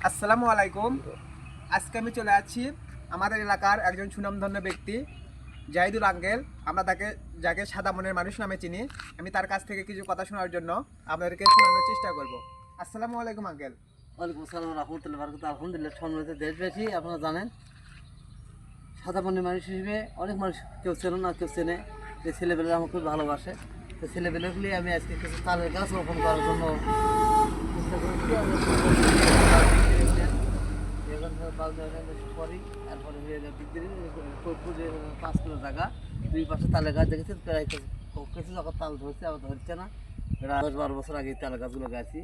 আসসালামু আলাইকুম। আজকে আমি চলে আছি আমাদের এলাকার একজন সুনামধন্য ব্যক্তি জাহিদুল আঙ্কেল। আমরা যাকে সাদা মনের মানুষ নামে চিনি। আমি তার কাছ থেকে কিছু কথা শোনার জন্য আপনাদেরকে শোনানোর চেষ্টা করব। আসসালামু আলাইকুম আঙ্কেল। ওয়ালাইকুম আসসালাম রহমতুল্লাহ বারাকাতুহু। আলহামদুলিল্লাহ, সম্মানিত দেশবাসী, আপনারা জানেন সাদা মনের মানুষ হিসেবে অনেক মানুষ কেউ চেনে না, কেউ চেনে। যে ছেলেবেলা আমার খুব ভালোবাসে, তো ছেলেবেলাগুলি আমি আজকে কিছু তালের গাছ রোপণ করার জন্য চেষ্টা করেছি। পরই তারপরে যে 5 কিলো জায়গা, 2 পাশে তালের গাছ দেখেছি। প্রায় কিছু যখন তাল ধরছে, আবার ধরছে না। প্রায় 10-12 বছর আগে তালের গাছগুলো গাছি।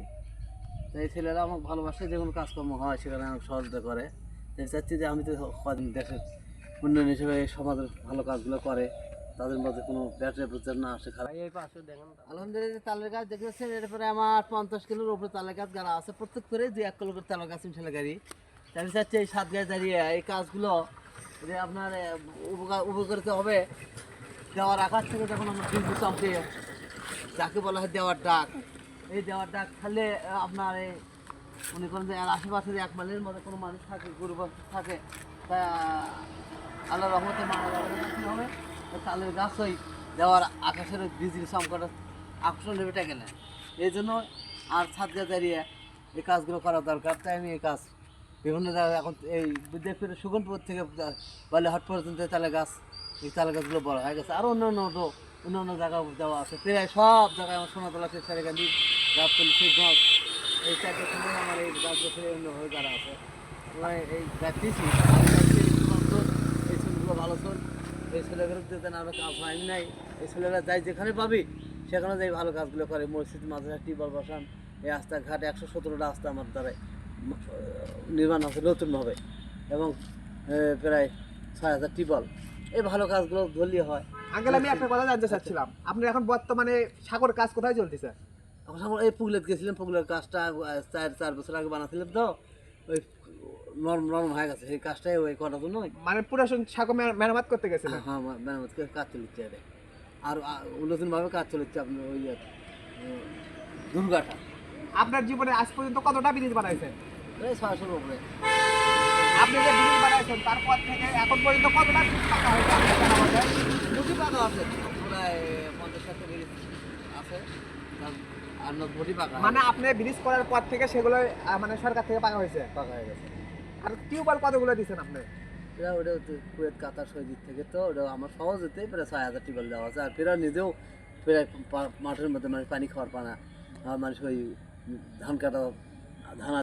তো এই ছেলেরা আমাকে ভালোবাসে, যে কোনো কাজকর্ম হয় সেখানে আমাকে সহযোগিতা করে। তাই চাচ্ছি যে আমি তো কদিন দেশের উন্নয়ন হিসেবে সমাজের ভালো কাজগুলো করে, তাদের মধ্যে কোনো ব্যাটারি প্রচার না আসে খারাপ। এই পাশে দেখেন আলহামদুলিল্লাহ তালের গাছ দেখেছেন। এরপরে আমার 50 কিলোর উপরে তালের গাছ গাড়া আছে, প্রত্যেক করে 2-1 কিলো করে তালের গাছ ইনশাল্লাহ গাড়ি। আমি চাচ্ছি এই 7 গাছ দাঁড়িয়ে এই কাজগুলো যে আপনার উপকারিত হবে। দেওয়ার আকাশ থেকে যখন আমরা বিদ্যুৎ চমকে, যাকে বলা হয় দেওয়ার ডাক, এই দেওয়ার ডাক খেলে আপনার এই মনে করেন যে আশেপাশের 1 মাইলের মধ্যে কোনো মানুষ থাকে, গরু থাকে, তা আল্লাহ রহমতে মারা কী হবে, তালের গাছ ওই দেওয়ার আকাশের বিজলি চমকাটা আকর্ষণ বেটে গেলে এই জন্য আর ছাদ গাছ দাঁড়িয়ে এই কাজগুলো করা দরকার। তাই আমি এই কাজ বিভিন্ন জায়গায় এখন এই বিদ্যাপীঠ সুগনপুর থেকে বালিহাট পর্যন্ত এই তালের গাছগুলো বড় হয়ে গেছে। আর অন্য জায়গায় দেওয়া আছে, প্রায় সব জায়গায় আমার সোনাতলা সারেগান্ধি গাছতলি শিবগঞ্জ এই চারটে সময় আমার এই গাছগুলো অন্যভাবে যারা আছে এই গাছটিছি এই ছেলেগুলো ভালো চল। এই ছেলেগুলো যেতেন আরও কাজ হয় নাই। এই ছেলেরা যাই যেখানে পাবি সেখানে যাই ভালো কাজগুলো করে। মসজিদ, মাদ্রাসা, টিউবওয়েল বসান, এই রাস্তাঘাট 117টা রাস্তা আমার দ্বারাই নির্মাণ হচ্ছে নতুনভাবে, এবং প্রায় 6,000 টিউবওয়েল। এই ভালো কাজগুলো ধরলেই হয়। আঙ্কেল, আমি একটা কথা জানতে চাচ্ছিলাম, আপনার এখন বর্তমানে সাগর কাজ কোথায় চলতেছে? এখন এই পুগলেট গেছিলাম, পুগলের কাজটা 4 বছর আগে বানাছিলাম, তো ওই নরম নরম হয়ে গেছে। সেই কাজটাই ওই করার জন্য মানে পুরো সাগর মেরামত করতে গেছিলেন? হ্যাঁ, মেরামত করে কাজ চলেছে। আর নতুনভাবে কাজ চলেছে আপনার ওই দুর্গাটা। আপনার জীবনে আজ পর্যন্ত কতটা ব্রিজ বানাইছেন? এই 600-এর উপরে। আপনি যে ব্রিজ বানাইছেন তারপর থেকে এখন পর্যন্ত কতটা ব্রিজ পাকা হয়েছে আপনি জানা বলেন? দুটি পাকা আছে, প্রায় 50-60 ব্রিজ আছে, আর 90 পাকা। মানে আপনি ব্রিজ করার পর থেকে সেগুলো মানে সরকার থেকে পাকা হয়েছে? পাকা হয়ে গেছে। আর টিউবওয়েল কতগুলো দিচ্ছেন আপনি? ওটা কুয়েত কাতার সৈদিক থেকে, তো ওটা আমার সহজেতেই প্রায় 6,000 টিউবওয়েল দেওয়া আছে। আর ফেরা নিজেও প্রায় মাঠের মধ্যে মানে পানি খাওয়ার পানা, মানুষ ওই ধান কাটা ধান